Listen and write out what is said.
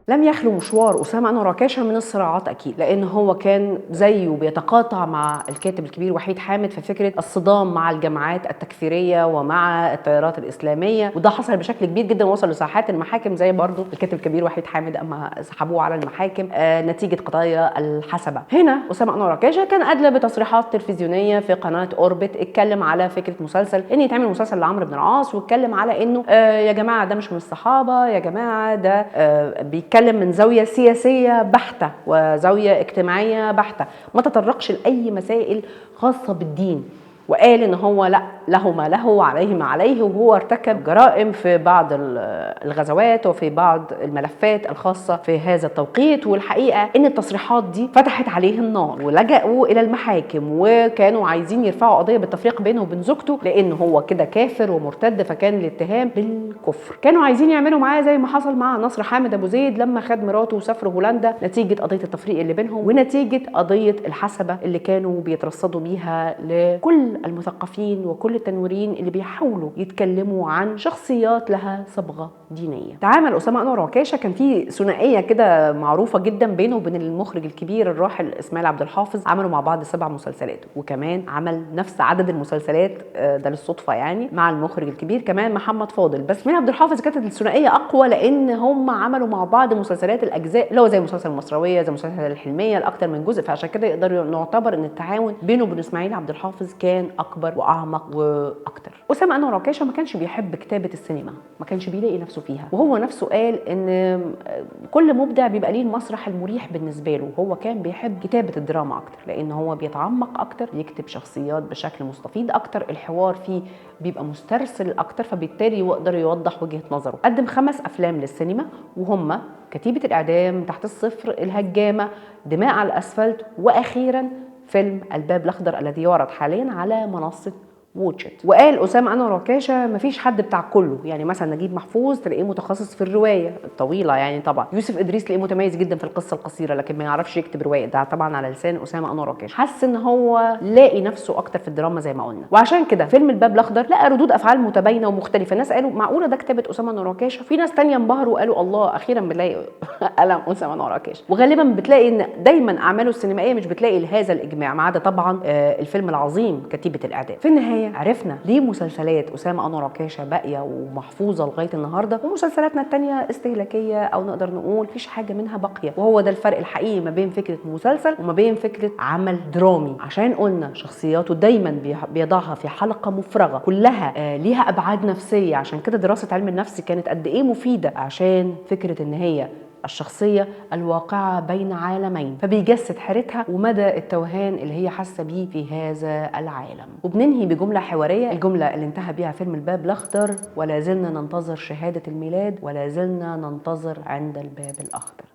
لم يخلو مشوار أسامة أنور عكاشة من الصراعات أكيد، لأن هو كان زيه بيتقاطع مع الكاتب الكبير وحيد حامد في فكرة الصدام مع الجماعات التكفيرية ومع التيارات الإسلامية، وده حصل بشكل كبير جدا ووصل لساحات المحاكم، زي برضه الكاتب الكبير وحيد حامد أما سحبوه على المحاكم نتيجة قضايا الحسبة. هنا أسامة أنور عكاشة كان أدلى بتصريحات تلفزيونية في قناة أوربت، اتكلم على فكرة مسلسل إن يتعمل مسلسل لعمرو بن العاص، واتكلم على إنه يا جماعة ده مش من الصحابة، يا جماعة ده بيتكلم من زاوية سياسية بحتة وزاوية اجتماعية بحتة، ما تطرقش لأي مسائل خاصة بالدين، وقال ان هو لا، له ما له وعليه ما عليه، وهو ارتكب جرائم في بعض الغزوات وفي بعض الملفات الخاصة في هذا التوقيت. والحقيقة ان التصريحات دي فتحت عليه النار، ولجأوا الى المحاكم وكانوا عايزين يرفعوا قضية بالتفريق بينه وبين زوجته، لان هو كده كافر ومرتد، فكان الاتهام بالكفر. كانوا عايزين يعملوا معاه زي ما حصل مع نصر حامد ابو زيد لما خد مراته وسافروا هولندا نتيجة قضية التفريق اللي بينهم ونتيجة قضية الحسبة اللي كانوا بيترصدوا بيها لكل المثقفين وكل التنويرين اللي بيحاولوا يتكلموا عن شخصيات لها صبغة دينية. تعامل أسامة أنور عكاشة، كان في ثنائية كده معروفة جدا بينه وبين المخرج الكبير الراحل إسماعيل عبد الحافظ، عملوا مع بعض 7 مسلسلات، وكمان عمل نفس عدد المسلسلات ده للصدفة يعني مع المخرج الكبير كمان محمد فاضل. بس إسماعيل عبد الحافظ كانت الثنائية أقوى لأن هم عملوا مع بعض مسلسلات الأجزاء اللي هو زي مسلسل المصراوية زي مسلسل الحلمية لأكتر من جزء، فعشان كده يقدر نعتبر إن التعاون بينه وبين إسماعيل عبد الحافظ كان اكبر واعمق واكتر. اسامه انور عكاشة ما كانش بيحب كتابه السينما، ما كانش بيلاقي نفسه فيها، وهو نفسه قال ان كل مبدع بيبقى ليه المسرح المريح بالنسبه له، وهو كان بيحب كتابه الدراما اكتر لان هو بيتعمق اكتر، يكتب شخصيات بشكل مستفيض اكتر، الحوار فيه بيبقى مسترسل اكتر، فبالتالي يقدر يوضح وجهه نظره. قدم 5 افلام للسينما وهم كتيبه الاعدام، تحت الصفر، الهجامه، دماء على الاسفلت، واخيرا فيلم الباب الاخضر الذي يعرض حاليا على منصه واتشت. وقال اسامه انور عكاشة مفيش حد بتاع كله، يعني مثلا نجيب محفوظ تلاقيه متخصص في الروايه الطويله يعني طبعا، يوسف ادريس تلاقيه متميز جدا في القصه القصيره لكن ما يعرفش يكتب روايه، ده طبعا على لسان اسامه انور عكاشة. حس ان هو لاقي نفسه اكتر في الدراما زي ما قلنا، وعشان كده فيلم الباب الاخضر لقى ردود افعال متباينه ومختلفه، ناس قالوا معقوله ده كتابه اسامه انور عكاشة، في ناس ثانيه انبهروا وقالوا الله اخيرا بنلاقي قلم اسامه انور عكاشة. وغالبا بتلاقي ان دايما اعماله السينمائيه مش بتلاقي هذا الاجماع ما عدا طبعا الفيلم العظيم كتيبه الاعدام. في النهايه عرفنا ليه مسلسلات اسامه انور عكاشة باقيه ومحفوظه لغايه النهارده، ومسلسلاتنا الثانيه استهلاكيه او نقدر نقول مفيش حاجه منها باقيه، وهو ده الفرق الحقيقي ما بين فكره مسلسل وما بين فكره عمل درامي، عشان قلنا شخصياته دايما بيضعها في حلقه مفرغه كلها ليها ابعاد نفسيه. عشان كده دراسه علم النفس كانت قد ايه مفيده، عشان فكره ان هي الشخصية الواقعة بين عالمين، فبيجسد حيرتها ومدى التوهان اللي هي حاسة بيه في هذا العالم. وبننهي بجملة حوارية، الجملة اللي انتهى بيها فيلم الباب الأخضر: ولا زلنا ننتظر شهادة الميلاد، ولا زلنا ننتظر عند الباب الأخضر.